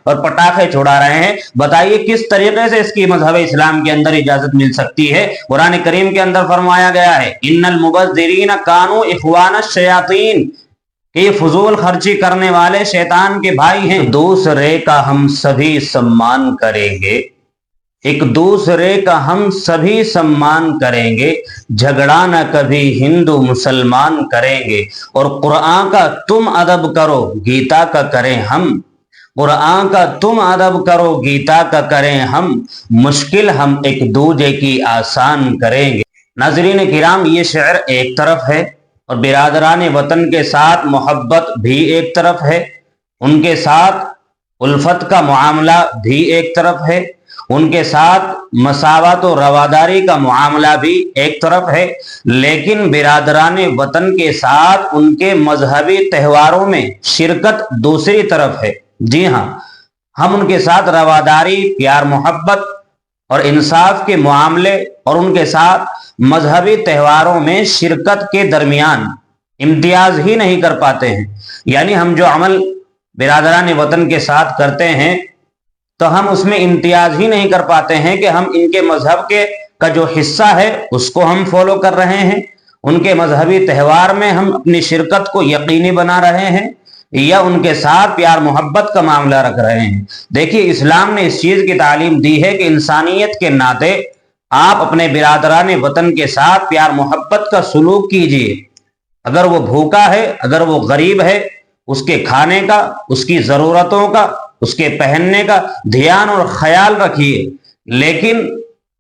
اور پٹاخے چھڑا رہے ہیں، بتائیے کس طریقے سے اس کی مذہب اسلام کے اندر اجازت مل سکتی ہے؟ قرآن کریم کے اندر فرمایا گیا ہے ان المبذرین کانوا اخوان الشیاطین، کہ یہ فضول خرچی کرنے والے شیطان کے بھائی ہیں۔ دوسرے کا ہم سبھی سمان کریں گے، ایک دوسرے کا ہم سبھی سمان کریں گے، جھگڑا نہ کبھی ہندو مسلمان کریں گے، اور قرآن کا تم ادب کرو گیتا کا کریں ہم، قرآن کا تم ادب کرو گیتا کا کریں ہم، مشکل ہم ایک دوجے کی آسان کریں گے۔ ناظرین کرام، یہ شعر ایک طرف ہے اور برادران وطن کے ساتھ محبت بھی ایک طرف ہے، ان کے ساتھ الفت کا معاملہ بھی ایک طرف ہے، ان کے ساتھ مساوات و رواداری کا معاملہ بھی ایک طرف ہے، لیکن برادران وطن کے ساتھ ان کے مذہبی تہواروں میں شرکت دوسری طرف ہے۔ جی ہاں، ہم ان کے ساتھ رواداری، پیار محبت اور انصاف کے معاملے اور ان کے ساتھ مذہبی تہواروں میں شرکت کے درمیان امتیاز ہی نہیں کر پاتے ہیں۔ یعنی ہم جو عمل برادران وطن کے ساتھ کرتے ہیں تو ہم اس میں امتیاز ہی نہیں کر پاتے ہیں کہ ہم ان کے مذہب کا جو حصہ ہے اس کو ہم فالو کر رہے ہیں، ان کے مذہبی تہوار میں ہم اپنی شرکت کو یقینی بنا رہے ہیں، یا ان کے ساتھ پیار محبت کا معاملہ رکھ رہے ہیں۔ دیکھیے، اسلام نے اس چیز کی تعلیم دی ہے کہ انسانیت کے ناطے آپ اپنے برادران وطن کے ساتھ پیار محبت کا سلوک کیجیے۔ اگر وہ بھوکا ہے، اگر وہ غریب ہے، اس کے کھانے کا، اس کی ضرورتوں کا، اس کے پہننے کا دھیان اور خیال رکھیے۔ لیکن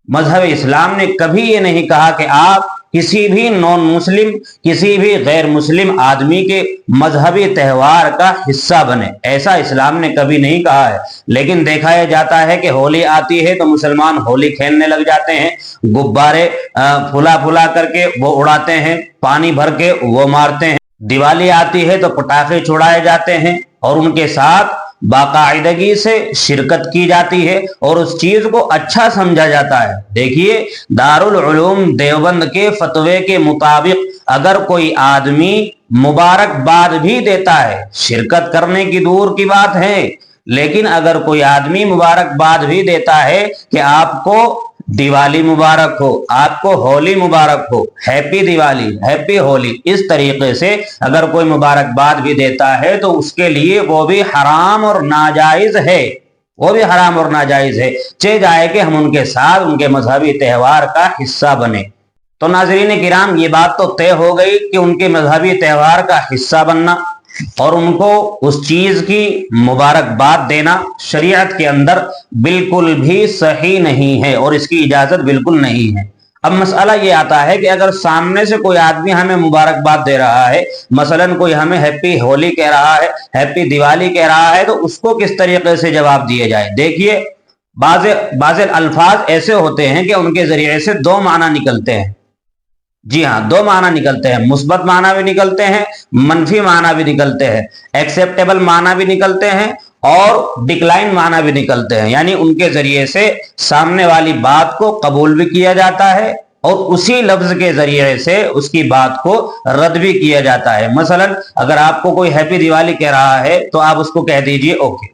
مذہب اسلام نے کبھی یہ نہیں کہا کہ آپ کسی بھی نان مسلم، کسی بھی غیر مسلم آدمی کے مذہبی تہوار کا حصہ بنے، ایسا اسلام نے کبھی نہیں کہا ہے۔ لیکن دیکھا یہ جاتا ہے کہ ہولی آتی ہے تو مسلمان ہولی کھیلنے لگ جاتے ہیں، غبارے پھلا پھلا کر کے وہ اڑاتے ہیں، پانی بھر کے وہ مارتے ہیں۔ دیوالی آتی ہے تو پٹاخے چھڑائے جاتے ہیں اور ان کے ساتھ باقاعدگی سے شرکت کی جاتی ہے اور اس چیز کو اچھا سمجھا جاتا ہے۔ دیکھیے، دارالعلوم دیوبند کے فتوے کے مطابق اگر کوئی آدمی مبارکباد بھی دیتا ہے، شرکت کرنے کی دور کی بات ہے، لیکن اگر کوئی آدمی مبارکباد بھی دیتا ہے کہ آپ کو دیوالی مبارک ہو، آپ کو ہولی مبارک ہو، ہیپی دیوالی، ہیپی ہولی، اس طریقے سے اگر کوئی مبارکباد بھی دیتا ہے تو اس کے لیے وہ بھی حرام اور ناجائز ہے، وہ بھی حرام اور ناجائز ہے، چاہے جائے کہ ہم ان کے ساتھ ان کے مذہبی تہوار کا حصہ بنے۔ تو ناظرین کرام، یہ بات تو طے ہو گئی کہ ان کے مذہبی تہوار کا حصہ بننا اور ان کو اس چیز کی مبارکباد دینا شریعت کے اندر بالکل بھی صحیح نہیں ہے اور اس کی اجازت بالکل نہیں ہے۔ اب مسئلہ یہ آتا ہے کہ اگر سامنے سے کوئی آدمی ہمیں مبارکباد دے رہا ہے، مثلا کوئی ہمیں ہیپی ہولی کہہ رہا ہے، ہیپی دیوالی کہہ رہا ہے، تو اس کو کس طریقے سے جواب دیے جائے؟ دیکھیے، بعض الفاظ ایسے ہوتے ہیں کہ ان کے ذریعے سے دو معنی نکلتے ہیں۔ جی ہاں، دو معنی نکلتے ہیں، مثبت معنی بھی نکلتے ہیں، منفی معنی بھی نکلتے ہیں، ایکسیپٹیبل معنی بھی نکلتے ہیں اور ڈکلائن معنی بھی نکلتے ہیں۔ یعنی ان کے ذریعے سے سامنے والی بات کو قبول بھی کیا جاتا ہے اور اسی لفظ کے ذریعے سے اس کی بات کو رد بھی کیا جاتا ہے۔ مثلا اگر آپ کو کوئی ہیپی دیوالی کہہ رہا ہے تو آپ اس کو کہہ دیجئے اوکے۔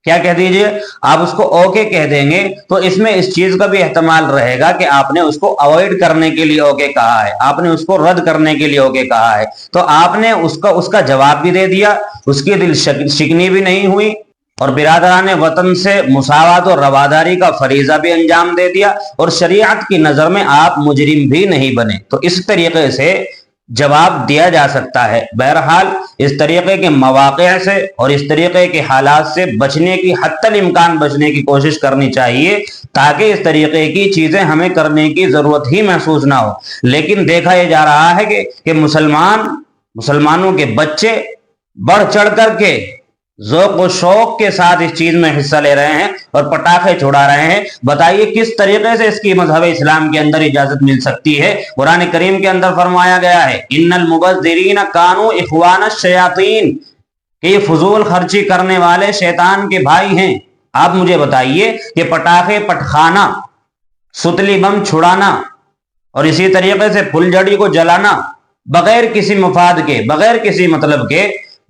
کیا کہہ دیجئے؟ آپ اس کو اوکے کہہ دیں گے تو اس میں اس چیز کا بھی احتمال رہے گا کہ آپ نے اس کو اوائڈ کرنے کے لیے اوکے کہا ہے، آپ نے اس کو رد کرنے کے لیے اوکے کہا ہے، تو آپ نے اس کا جواب بھی دے دیا، اس کی دل شکنی بھی نہیں ہوئی اور برادران وطن سے مساوات اور رواداری کا فریضہ بھی انجام دے دیا اور شریعت کی نظر میں آپ مجرم بھی نہیں بنے۔ تو اس طریقے سے جواب دیا جا سکتا ہے۔ بہرحال اس طریقے کے مواقع سے اور اس طریقے کے حالات سے بچنے کی حتی الامکان بچنے کی کوشش کرنی چاہیے تاکہ اس طریقے کی چیزیں ہمیں کرنے کی ضرورت ہی محسوس نہ ہو۔ لیکن دیکھا یہ جا رہا ہے کہ مسلمانوں کے بچے بڑھ چڑھ کر کے ذوق و شوق کے ساتھ اس چیز میں حصہ لے رہے ہیں اور پٹاخے چھڑا رہے ہیں۔ بتائیے کس طریقے سے اس کی مذہب اسلام کے اندر اجازت مل سکتی ہے؟ قرآن کریم کے اندر فرمایا گیا ہے ان المبذرین کانوا اخوان الشیاطین، کہ یہ فضول خرچی کرنے والے شیطان کے بھائی ہیں۔ آپ مجھے بتائیے کہ پٹاخے پٹخانا، ستلی بم چھڑانا اور اسی طریقے سے پھل جھڑی کو جلانا بغیر کسی مفاد کے، بغیر کسی مطلب کے،